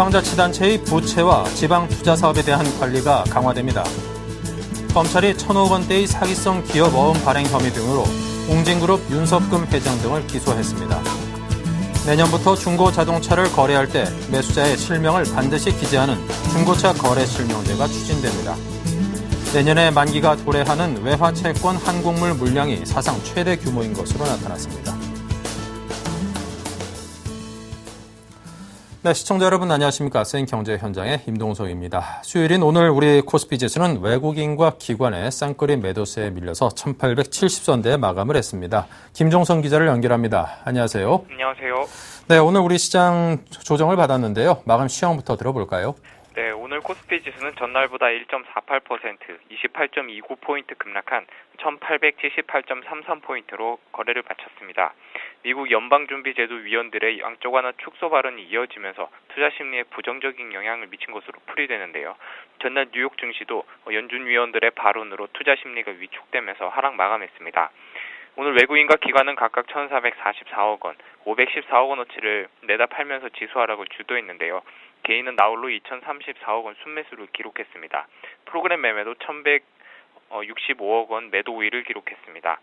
지방자치단체의 부채와 지방투자사업에 대한 관리가 강화됩니다. 검찰이 1,000억 원대의 사기성 기업 어음 발행 혐의 등으로 웅진그룹 윤석금 회장 등을 기소했습니다. 내년부터 중고자동차를 거래할 때 매수자의 실명을 반드시 기재하는 중고차 거래 실명제가 추진됩니다. 내년에 만기가 도래하는 외화채권 한국물 물량이 사상 최대 규모인 것으로 나타났습니다. 네, 시청자 여러분 안녕하십니까. 생경제 현장의 임동석입니다. 수요일인 오늘 우리 코스피 지수는 외국인과 기관의 쌍끌이 매도세에 밀려서 1870선대에 마감을 했습니다. 김종선 기자를 연결합니다. 안녕하세요. 안녕하세요. 네, 오늘 우리 시장 조정을 받았는데요. 마감 시황부터 들어볼까요? 네, 오늘 코스피 지수는 전날보다 1.48%, 28.29포인트 급락한 1878.33포인트로 거래를 마쳤습니다. 미국 연방준비제도 위원들의 양적 완화 축소 발언이 이어지면서 투자 심리에 부정적인 영향을 미친 것으로 풀이되는데요. 전날 뉴욕 증시도 연준 위원들의 발언으로 투자 심리가 위축되면서 하락 마감했습니다. 오늘 외국인과 기관은 각각 1,444억 원, 514억 원어치를 내다 팔면서 지수 하락을 주도했는데요. 개인은 나홀로 2,034억 원 순매수를 기록했습니다. 프로그램 매매도 1,165억 원 매도 우위를 기록했습니다.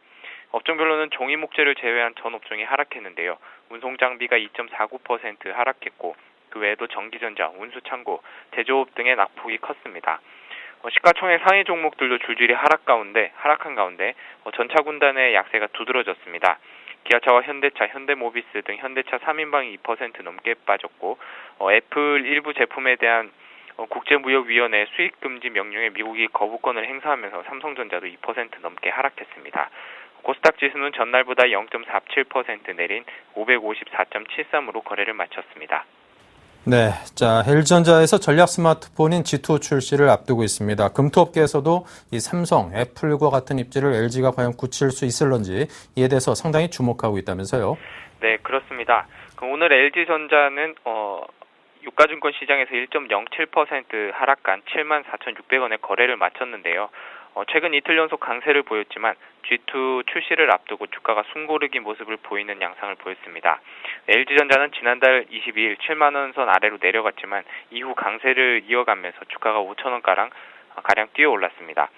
업종별로는 종이 목재를 제외한 전 업종이 하락했는데요. 운송장비가 2.49% 하락했고 그 외에도 전기전자, 운수창고, 제조업 등의 낙폭이 컸습니다. 시가총액 상위 종목들도 줄줄이 하락한 가운데 전차 군단의 약세가 두드러졌습니다. 기아차와 현대차, 현대모비스 등 현대차 3인방이 2% 넘게 빠졌고 애플 일부 제품에 대한 국제무역위원회 수입금지 명령에 미국이 거부권을 행사하면서 삼성전자도 2% 넘게 하락했습니다. 코스닥 지수는 전날보다 0.47% 내린 554.73으로 거래를 마쳤습니다. 네, 자, LG전자에서 전략 스마트폰인 G2 출시를 앞두고 있습니다. 금토업계에서도 이 삼성, 애플과 같은 입지를 LG가 과연 굳힐 수 있을런지 이에 대해서 상당히 주목하고 있다면서요? 네, 그렇습니다. 오늘 LG전자는 유가증권 시장에서 1.07% 하락한 74,600원에 거래를 마쳤는데요. 최근 이틀 연속 강세를 보였지만 G2 출시를 앞두고 주가가 숨고르기 모습을 보이는 양상을 보였습니다. LG전자는 지난달 22일 7만 원 선 아래로 내려갔지만 이후 강세를 이어가면서 주가가 5,000원가량 뛰어 올랐습니다.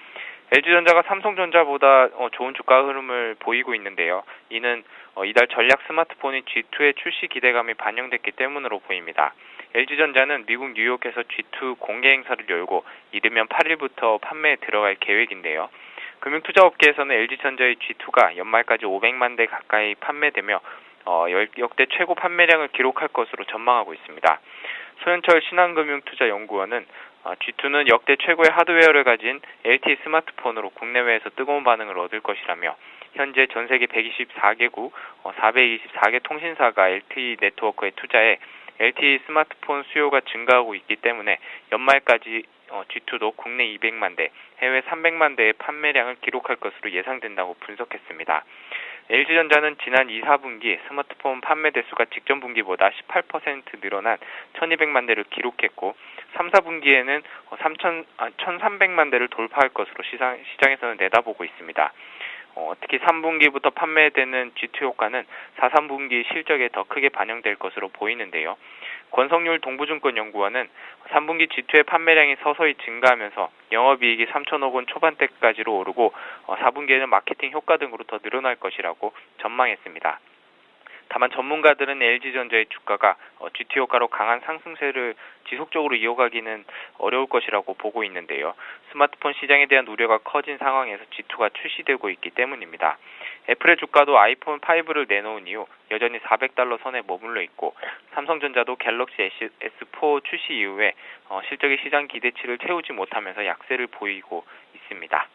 LG전자가 삼성전자보다 좋은 주가 흐름을 보이고 있는데요. 이는 이달 전략 스마트폰인 G2의 출시 기대감이 반영됐기 때문으로 보입니다. LG전자는 미국 뉴욕에서 G2 공개 행사를 열고 이르면 8일부터 판매에 들어갈 계획인데요. 금융투자업계에서는 LG전자의 G2가 연말까지 500만 대 가까이 판매되며 역대 최고 판매량을 기록할 것으로 전망하고 있습니다. 소현철 신한금융투자연구원은 G2는 역대 최고의 하드웨어를 가진 LTE 스마트폰으로 국내외에서 뜨거운 반응을 얻을 것이라며 현재 전 세계 124개국 424개 통신사가 LTE 네트워크에 투자해 LTE 스마트폰 수요가 증가하고 있기 때문에 연말까지 G2도 국내 200만 대, 해외 300만 대의 판매량을 기록할 것으로 예상된다고 분석했습니다. LG전자는 지난 2, 4분기 스마트폰 판매 대수가 직전 분기보다 18% 늘어난 1200만 대를 기록했고 3, 4분기에는 1300만 대를 돌파할 것으로 시장에서는 내다보고 있습니다. 특히 3분기부터 판매되는 G2 효과는 4, 3분기 실적에 더 크게 반영될 것으로 보이는데요. 권성률 동부증권연구원은 3분기 G2의 판매량이 서서히 증가하면서 영업이익이 3천억 원 초반대까지로 오르고 4분기에는 마케팅 효과 등으로 더 늘어날 것이라고 전망했습니다. 다만 전문가들은 LG전자의 주가가 G2 효과로 강한 상승세를 지속적으로 이어가기는 어려울 것이라고 보고 있는데요. 스마트폰 시장에 대한 우려가 커진 상황에서 G2가 출시되고 있기 때문입니다. 애플의 주가도 아이폰 5를 내놓은 이후 여전히 $400 선에 머물러 있고 삼성전자도 갤럭시 S4 출시 이후에 실적의 시장 기대치를 채우지 못하면서 약세를 보이고 있습니다.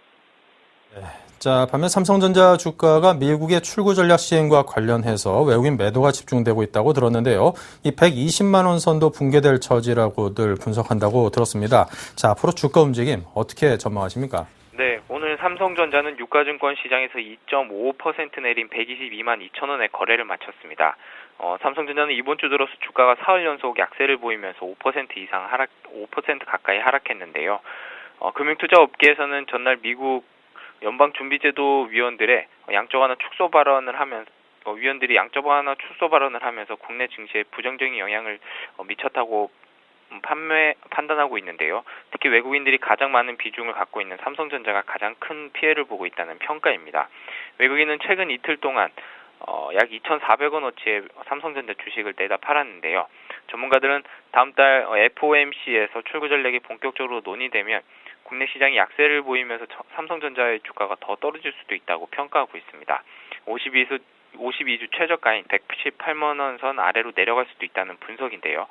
네. 자, 반면 삼성전자 주가가 미국의 출구 전략 시행과 관련해서 외국인 매도가 집중되고 있다고 들었는데요. 이 120만 원 선도 붕괴될 처지라고들 분석한다고 들었습니다. 자, 앞으로 주가 움직임 어떻게 전망하십니까? 네, 오늘 삼성전자는 유가증권 시장에서 2.55% 내린 122만 2천 원에 거래를 마쳤습니다. 삼성전자는 이번 주 들어서 주가가 사흘 연속 약세를 보이면서 5% 가까이 하락했는데요. 금융투자업계에서는 전날 미국 연방준비제도 위원들의 양적 완화 축소 발언을 하면서 위원들이 양적 완화 축소 발언을 하면서 국내 증시에 부정적인 영향을 미쳤다고 판단하고 있는데요. 특히 외국인들이 가장 많은 비중을 갖고 있는 삼성전자가 가장 큰 피해를 보고 있다는 평가입니다. 외국인은 최근 이틀 동안 약 2,400원어치의 삼성전자 주식을 내다 팔았는데요. 전문가들은 다음 달 FOMC에서 출구 전략이 본격적으로 논의되면 국내 시장이 약세를 보이면서 삼성전자의 주가가 더 떨어질 수도 있다고 평가하고 있습니다. 52주 최저가인 118만 원 선 아래로 내려갈 수도 있다는 분석인데요.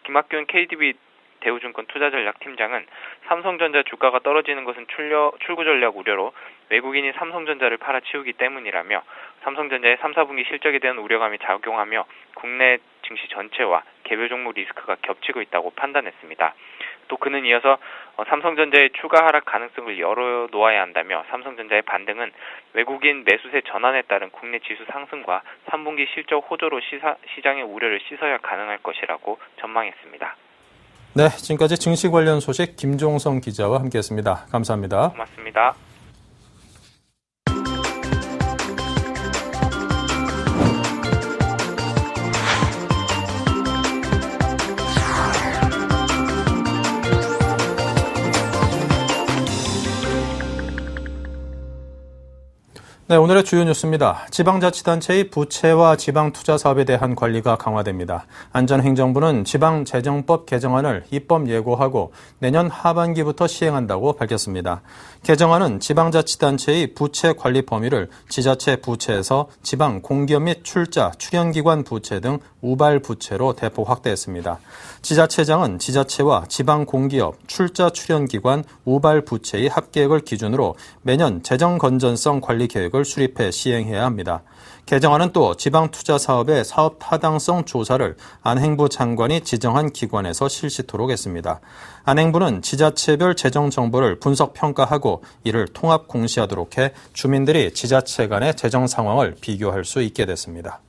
김학균 KDB 대우증권 투자전략팀장은 삼성전자 주가가 떨어지는 것은 출구 전략 우려로 외국인이 삼성전자를 팔아치우기 때문이라며 삼성전자의 3, 4분기 실적에 대한 우려감이 작용하며 국내 증시 전체와 개별 종목 리스크가 겹치고 있다고 판단했습니다. 또 그는 이어서 삼성전자의 추가 하락 가능성을 열어놓아야 한다며 삼성전자의 반등은 외국인 매수세 전환에 따른 국내 지수 상승과 3분기 실적 호조로 시장의 우려를 씻어야 가능할 것이라고 전망했습니다. 네, 지금까지 증시 관련 소식 김종성 기자와 함께했습니다. 감사합니다. 고맙습니다. 네, 오늘의 주요 뉴스입니다. 지방자치단체의 부채와 지방투자사업에 대한 관리가 강화됩니다. 안전행정부는 지방재정법 개정안을 입법 예고하고 내년 하반기부터 시행한다고 밝혔습니다. 개정안은 지방자치단체의 부채 관리 범위를 지자체 부채에서 지방 공기업 및 출자, 출연기관 부채 등 우발 부채로 대폭 확대했습니다. 지자체장은 지자체와 지방 공기업, 출자, 출연기관, 우발 부채의 합계액을 기준으로 매년 재정 건전성 관리 계획을 수립해 시행해야 합니다. 개정안은 또 지방투자사업의 사업 타당성 조사를 안행부 장관이 지정한 기관에서 실시토록 했습니다. 안행부는 지자체별 재정 정보를 분석 평가하고 이를 통합 공시하도록 해 주민들이 지자체 간의 재정 상황을 비교할 수 있게 됐습니다.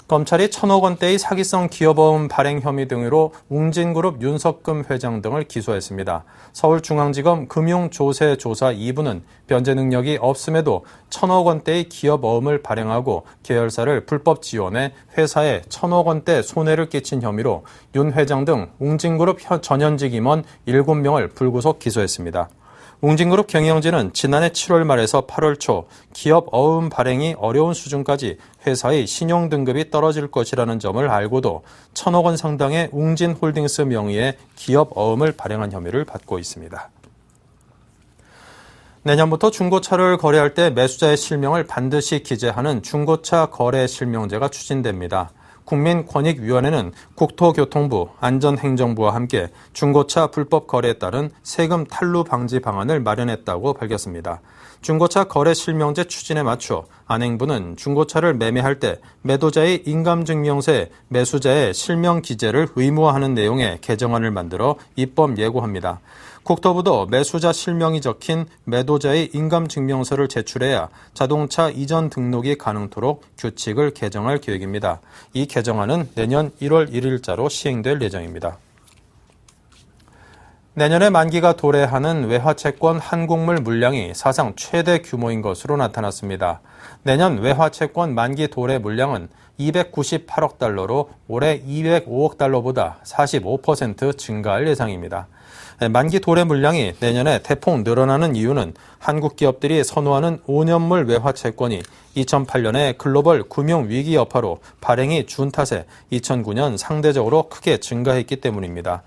검찰이 1,000억 원대의 사기성 기업어음 발행 혐의 등으로 웅진그룹 윤석금 회장 등을 기소했습니다. 서울중앙지검 금융조세조사 2부는 변제 능력이 없음에도 1,000억 원대의 기업어음을 발행하고 계열사를 불법 지원해 회사에 1,000억 원대 손해를 끼친 혐의로 윤 회장 등 웅진그룹 전현직 임원 7명을 불구속 기소했습니다. 웅진그룹 경영진은 지난해 7월 말에서 8월 초 기업 어음 발행이 어려운 수준까지 회사의 신용등급이 떨어질 것이라는 점을 알고도 1,000억 원 상당의 웅진홀딩스 명의의 기업 어음을 발행한 혐의를 받고 있습니다. 내년부터 중고차를 거래할 때 매수자의 실명을 반드시 기재하는 중고차 거래 실명제가 추진됩니다. 국민권익위원회는 국토교통부, 안전행정부와 함께 중고차 불법 거래에 따른 세금 탈루 방지 방안을 마련했다고 밝혔습니다. 중고차 거래 실명제 추진에 맞춰 안행부는 중고차를 매매할 때 매도자의 인감증명서에 매수자의 실명 기재를 의무화하는 내용의 개정안을 만들어 입법 예고합니다. 국토부도 매수자 실명이 적힌 매도자의 인감증명서를 제출해야 자동차 이전 등록이 가능토록 규칙을 개정할 계획입니다. 이 개정안은 내년 1월 1일자로 시행될 예정입니다. 내년에 만기가 도래하는 외화채권 한국물 물량이 사상 최대 규모인 것으로 나타났습니다. 내년 외화채권 만기 도래 물량은 298억 달러로 올해 205억 달러보다 45% 증가할 예상입니다. 만기 도래 물량이 내년에 대폭 늘어나는 이유는 한국 기업들이 선호하는 5년물 외화채권이 2008년에 글로벌 금융위기 여파로 발행이 준 탓에 2009년 상대적으로 크게 증가했기 때문입니다.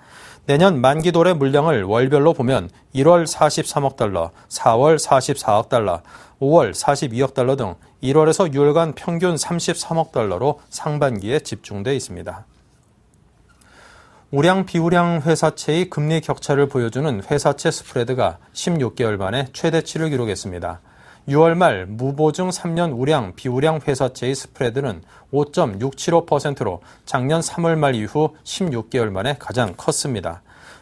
내년 만기 도래 물량을 월별로 보면 1월 43억 달러, 4월 44억 달러, 5월 42억 달러 등 1월에서 6월간 평균 33억 달러로 상반기에 집중돼 있습니다. 우량 비우량 회사채의 금리 격차를 보여주는 회사채 스프레드가 16개월 만에 최대치를 기록했습니다. 6월 말 무보증 3년 우량 비우량 회사채의 스프레드는 5.675%로 작년 3월 말 이후 16개월 만에 가장 컸습니다.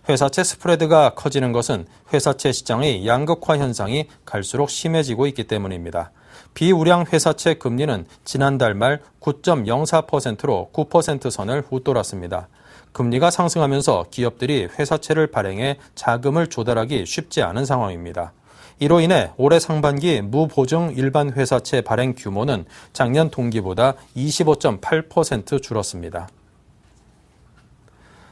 회사채 스프레드가 커지는 것은 회사채 시장의 양극화 현상이 갈수록 심해지고 있기 때문입니다. 비우량 회사채 금리는 지난달 말 9.04%로 9% 선을 웃돌았습니다. 금리가 상승하면서 기업들이 회사채를 발행해 자금을 조달하기 쉽지 않은 상황입니다. 이로 인해 올해 상반기 무보증 일반 회사채 발행 규모는 작년 동기보다 25.8% 줄었습니다.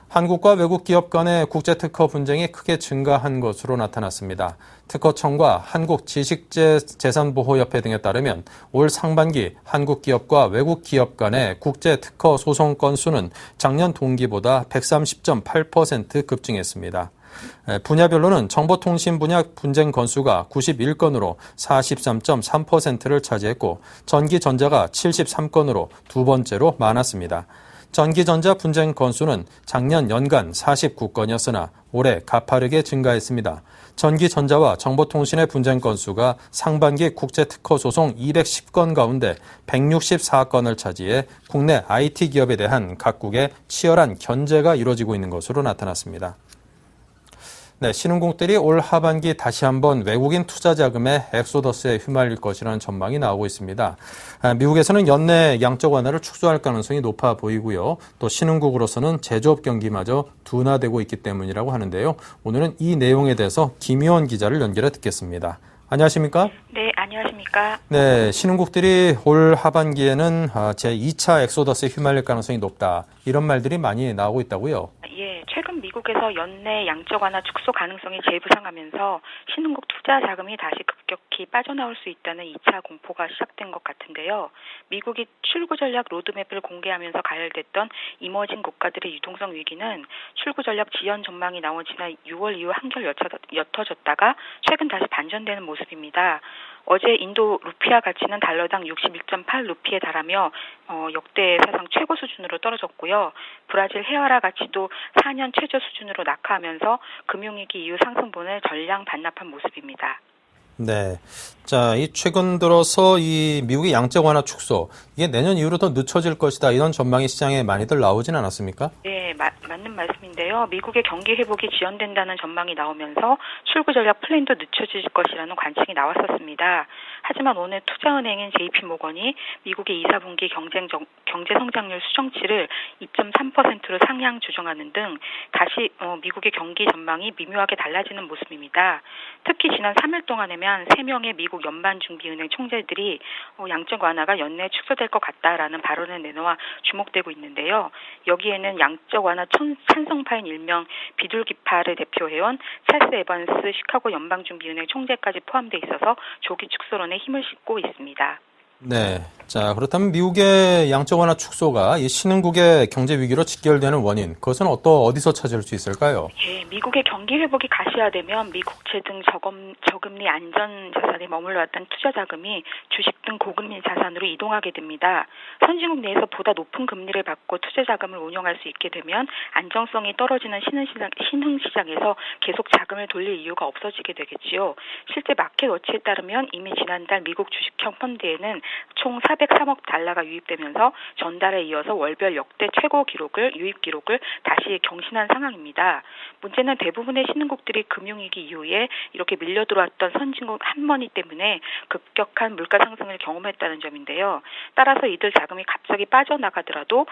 한국과 외국 기업 간의 국제 특허 분쟁이 크게 증가한 것으로 나타났습니다. 특허청과 한국지식재산보호협회 등에 따르면 올 상반기 한국 기업과 외국 기업 간의 국제 특허 소송 건수는 작년 동기보다 130.8% 급증했습니다. 분야별로는 정보통신 분야 분쟁 건수가 91건으로 43.3%를 차지했고 전기전자가 73건으로 두 번째로 많았습니다. 전기전자 분쟁 건수는 작년 연간 49건이었으나 올해 가파르게 증가했습니다. 전기전자와 정보통신의 분쟁 건수가 상반기 국제특허소송 210건 가운데 164건을 차지해 국내 IT 기업에 대한 각국의 치열한 견제가 이루어지고 있는 것으로 나타났습니다. 네, 신흥국들이 올 하반기 다시 한번 외국인 투자 자금의 엑소더스에 휘말릴 것이라는 전망이 나오고 있습니다. 미국에서는 연내 양적 완화를 축소할 가능성이 높아 보이고요. 또 신흥국으로서는 제조업 경기마저 둔화되고 있기 때문이라고 하는데요. 오늘은 이 내용에 대해서 김희원 기자를 연결해 듣겠습니다. 안녕하십니까? 네, 안녕하십니까? 네, 신흥국들이 올 하반기에는 제2차 엑소더스에 휘말릴 가능성이 높다. 이런 말들이 많이 나오고 있다고요? 예, 최근 미국에서 연내 양적 완화 축소 가능성이 재부상하면서 신흥국 투자 자금이 다시 급격히 빠져나올 수 있다는 2차 공포가 시작된 것 같은데요. 미국이 출구 전략 로드맵을 공개하면서 가열됐던 이머징 국가들의 유동성 위기는 출구 전략 지연 전망이 나온 지난 6월 이후 한결 옅어졌다가 최근 다시 반전되는 모습입니다. 어제 인도 루피아 가치는 달러당 61.8 루피에 달하며 역대 사상 최고 수준으로 떨어졌고요. 브라질 헤아라 가치도 4년 최저 수준으로 낙하하면서 금융위기 이후 상승분을 전량 반납한 모습입니다. 네. 자, 이 최근 들어서 이 미국의 양적 완화 축소, 이게 내년 이후로 더 늦춰질 것이다. 이런 전망이 시장에 많이들 나오진 않았습니까? 네, 맞는 말씀인데요. 미국의 경기 회복이 지연된다는 전망이 나오면서 출구 전략 플랜도 늦춰질 것이라는 관측이 나왔었습니다. 하지만 오늘 투자은행인 JP모건이 미국의 2, 4분기 경제 성장률 수정치를 2.3%로 상향 조정하는 등 다시 미국의 경기 전망이 미묘하게 달라지는 모습입니다. 특히 지난 3일 동안에만 3명의 미국 연방준비은행 총재들이 양적 완화가 연내 축소될 것 같다라는 발언을 내놓아 주목되고 있는데요. 여기에는 양적 완화 찬성파인 일명 비둘기파를 대표해온 찰스 에번스 시카고 연방준비은행 총재까지 포함돼 있어서 조기 축소론에 힘을 싣고 있습니다. 네. 자, 그렇다면 미국의 양적 완화 축소가 이 신흥국의 경제 위기로 직결되는 원인, 그것은 어디서 찾을 수 있을까요? 예, 미국의 경기 회복이 가시화되면 미 국채 등 저금리 안전 자산에 머물러왔던 투자 자금이 주식 등 고금리 자산으로 이동하게 됩니다. 선진국 내에서 보다 높은 금리를 받고 투자 자금을 운용할 수 있게 되면 안정성이 떨어지는 신흥시장에서 계속 자금을 돌릴 이유가 없어지게 되겠지요. 실제 마켓워치에 따르면 이미 지난달 미국 주식형 펀드에는 총 403억 달러가 유입되면서 전달에 이어서 월별 역대 최고 유입 기록을 다시 경신한 상황입니다. 문제는 대부분의 신흥국들이 금융위기 이후에 이렇게 밀려 들어왔던 선진국 한머니 때문에 급격한 물가 상승을 경험했다는 점인데요. 따라서 이들 자금이 갑자기 빠져나가더라도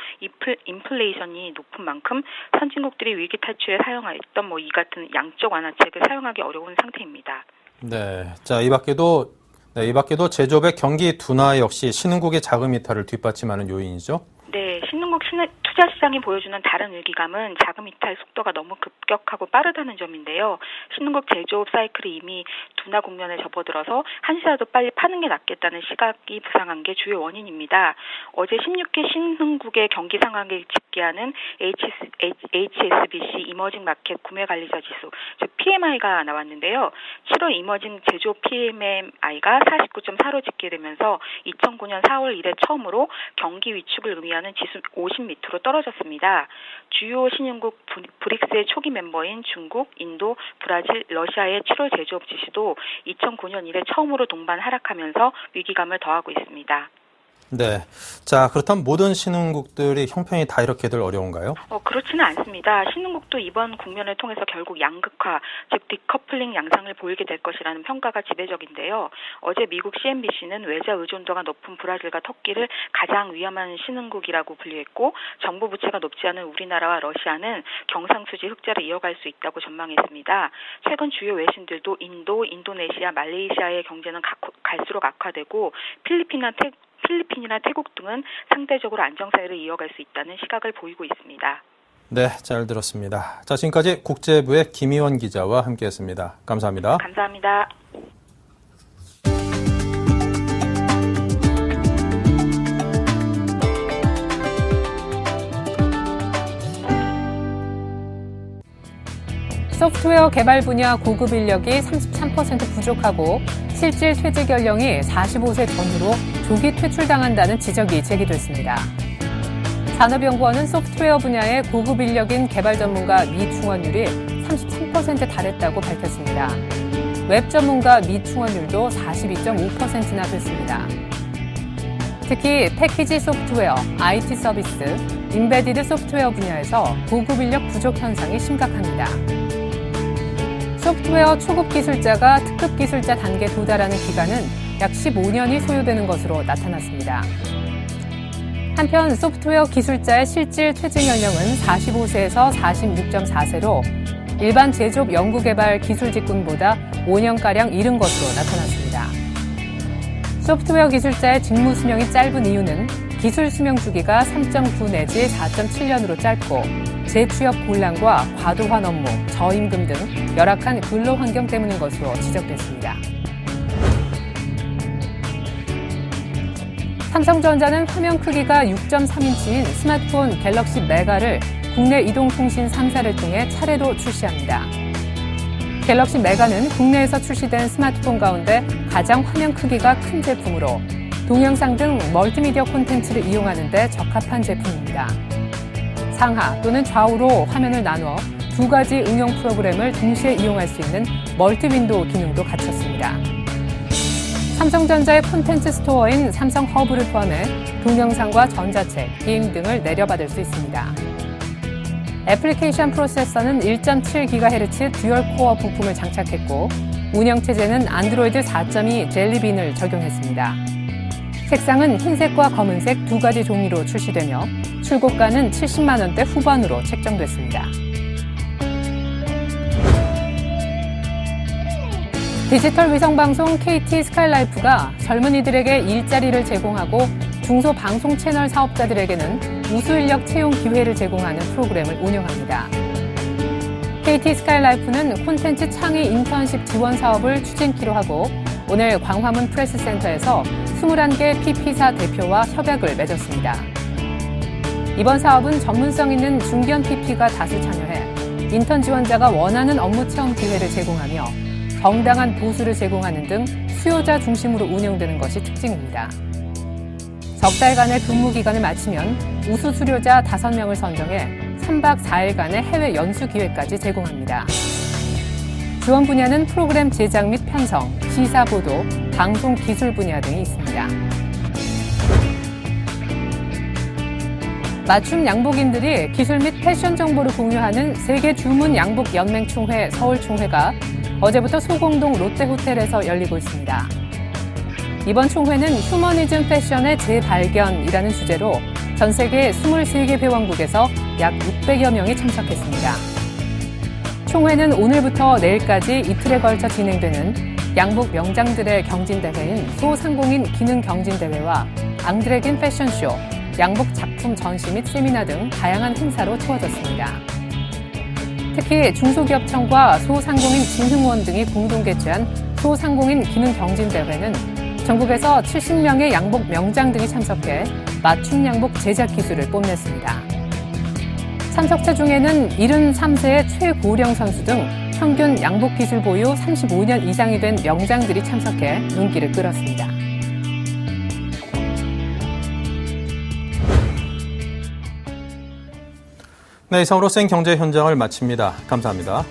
인플레이션이 높은 만큼 선진국들이 위기 탈출에 사용했던 이 같은 양적 완화책을 사용하기 어려운 상태입니다. 네. 자, 이 밖에도 제조업의 경기 둔화 역시 신흥국의 자금 이탈을 뒷받침하는 요인이죠? 네, 신흥국 투자 시장이 보여주는 다른 위기감은 자금 이탈 속도가 너무 급격하고 빠르다는 점인데요. 신흥국 제조업 사이클이 이미 둔화 국면에 접어들어서 한시라도 빨리 파는 게 낫겠다는 시각이 부상한 게 주요 원인입니다. 어제 16개 신흥국의 경기 상황을 집계하는 HSBC 이머징 마켓 구매관리자 지수, 즉 PMI가 나왔는데요. 7월 이머징 제조업 PMI가 49.4로 집계되면서 2009년 4월 이래 처음으로 경기 위축을 의미하는 지수 50 밑으로 떨어졌습니다. 주요 신흥국 브릭스의 초기 멤버인 중국, 인도, 브라질, 러시아의 7월 제조업 지수도 2009년 이래 처음으로 동반 하락하면서 위기감을 더하고 있습니다. 네. 자, 그렇다면 모든 신흥국들이 형편이 다 이렇게들 어려운가요? 그렇지는 않습니다. 신흥국도 이번 국면을 통해서 결국 양극화, 즉 디커플링 양상을 보이게 될 것이라는 평가가 지배적인데요. 어제 미국 CNBC는 외자 의존도가 높은 브라질과 터키를 가장 위험한 신흥국이라고 분류했고 정부 부채가 높지 않은 우리나라와 러시아는 경상수지 흑자를 이어갈 수 있다고 전망했습니다. 최근 주요 외신들도 인도, 인도네시아, 말레이시아의 경제는 갈수록 악화되고 필리핀이나 태국 등은 상대적으로 안정 사이를 이어갈 수 있다는 시각을 보이고 있습니다. 네, 잘 들었습니다. 자, 지금까지 국제부의 김희원 기자와 함께했습니다. 감사합니다. 감사합니다. 소프트웨어 개발 분야 고급 인력이 33% 부족하고 실질 퇴직 연령이 45세 전후로 조기 퇴출당한다는 지적이 제기됐습니다. 산업연구원은 소프트웨어 분야의 고급 인력인 개발 전문가 미충원율이 33%에 달했다고 밝혔습니다. 웹 전문가 미충원율도 42.5%나 됐습니다. 특히 패키지 소프트웨어, IT 서비스, 임베디드 소프트웨어 분야에서 고급 인력 부족 현상이 심각합니다. 소프트웨어 초급 기술자가 특급 기술자 단계에 도달하는 기간은 약 15년이 소요되는 것으로 나타났습니다. 한편 소프트웨어 기술자의 실질 퇴직 연령은 45세에서 46.4세로 일반 제조업 연구개발 기술 직군보다 5년가량 이른 것으로 나타났습니다. 소프트웨어 기술자의 직무 수명이 짧은 이유는 기술 수명 주기가 3.9 내지 4.7년으로 짧고 재취업 곤란과 과도한 업무, 저임금 등 열악한 근로 환경 때문인 것으로 지적됐습니다. 삼성전자는 화면 크기가 6.3인치인 스마트폰 갤럭시 메가를 국내 이동통신 3사를 통해 차례로 출시합니다. 갤럭시 메가는 국내에서 출시된 스마트폰 가운데 가장 화면 크기가 큰 제품으로 동영상 등 멀티미디어 콘텐츠를 이용하는 데 적합한 제품입니다. 상하 또는 좌우로 화면을 나눠 두 가지 응용 프로그램을 동시에 이용할 수 있는 멀티 윈도우 기능도 갖췄습니다. 삼성전자의 콘텐츠 스토어인 삼성 허브를 포함해 동영상과 전자책, 게임 등을 내려받을 수 있습니다. 애플리케이션 프로세서는 1.7GHz 듀얼 코어 부품을 장착했고 운영체제는 안드로이드 4.2 젤리빈을 적용했습니다. 색상은 흰색과 검은색 두 가지 종이로 출시되며 출고가는 70만 원대 후반으로 책정됐습니다. 디지털 위성방송 KT 스카이라이프가 젊은이들에게 일자리를 제공하고 중소방송 채널 사업자들에게는 우수인력 채용 기회를 제공하는 프로그램을 운영합니다. KT 스카이라이프는 콘텐츠 창의 인턴십 지원 사업을 추진키로 하고 오늘 광화문 프레스센터에서 21개 PP사 대표와 협약을 맺었습니다. 이번 사업은 전문성 있는 중견 PP가 다수 참여해 인턴 지원자가 원하는 업무 체험 기회를 제공하며 정당한 보수를 제공하는 등 수요자 중심으로 운영되는 것이 특징입니다. 석 달간의 근무 기간을 마치면 우수 수료자 5명을 선정해 3박 4일간의 해외 연수 기회까지 제공합니다. 지원 분야는 프로그램 제작 및 편성, 시사 보도, 방송 기술 분야 등이 있습니다. 맞춤 양복인들이 기술 및 패션 정보를 공유하는 세계 주문 양복 연맹 총회 서울 총회가 어제부터 소공동 롯데호텔에서 열리고 있습니다. 이번 총회는 휴머니즘 패션의 재발견이라는 주제로 전 세계 23개 회원국에서 약 600여 명이 참석했습니다. 총회는 오늘부터 내일까지 이틀에 걸쳐 진행되는 양복 명장들의 경진대회인 소상공인 기능 경진대회와 앙드레긴 패션쇼, 양복 작품 전시 및 세미나 등 다양한 행사로 채워졌습니다. 특히 중소기업청과 소상공인 진흥원 등이 공동 개최한 소상공인 기능 경진대회는 전국에서 70명의 양복 명장 등이 참석해 맞춤 양복 제작 기술을 뽐냈습니다. 참석자 중에는 73세의 최고령 선수 등 평균 양복 기술 보유 35년 이상이 된 명장들이 참석해 눈길을 끌었습니다. 네, 이상으로 생경제 현장을 마칩니다. 감사합니다.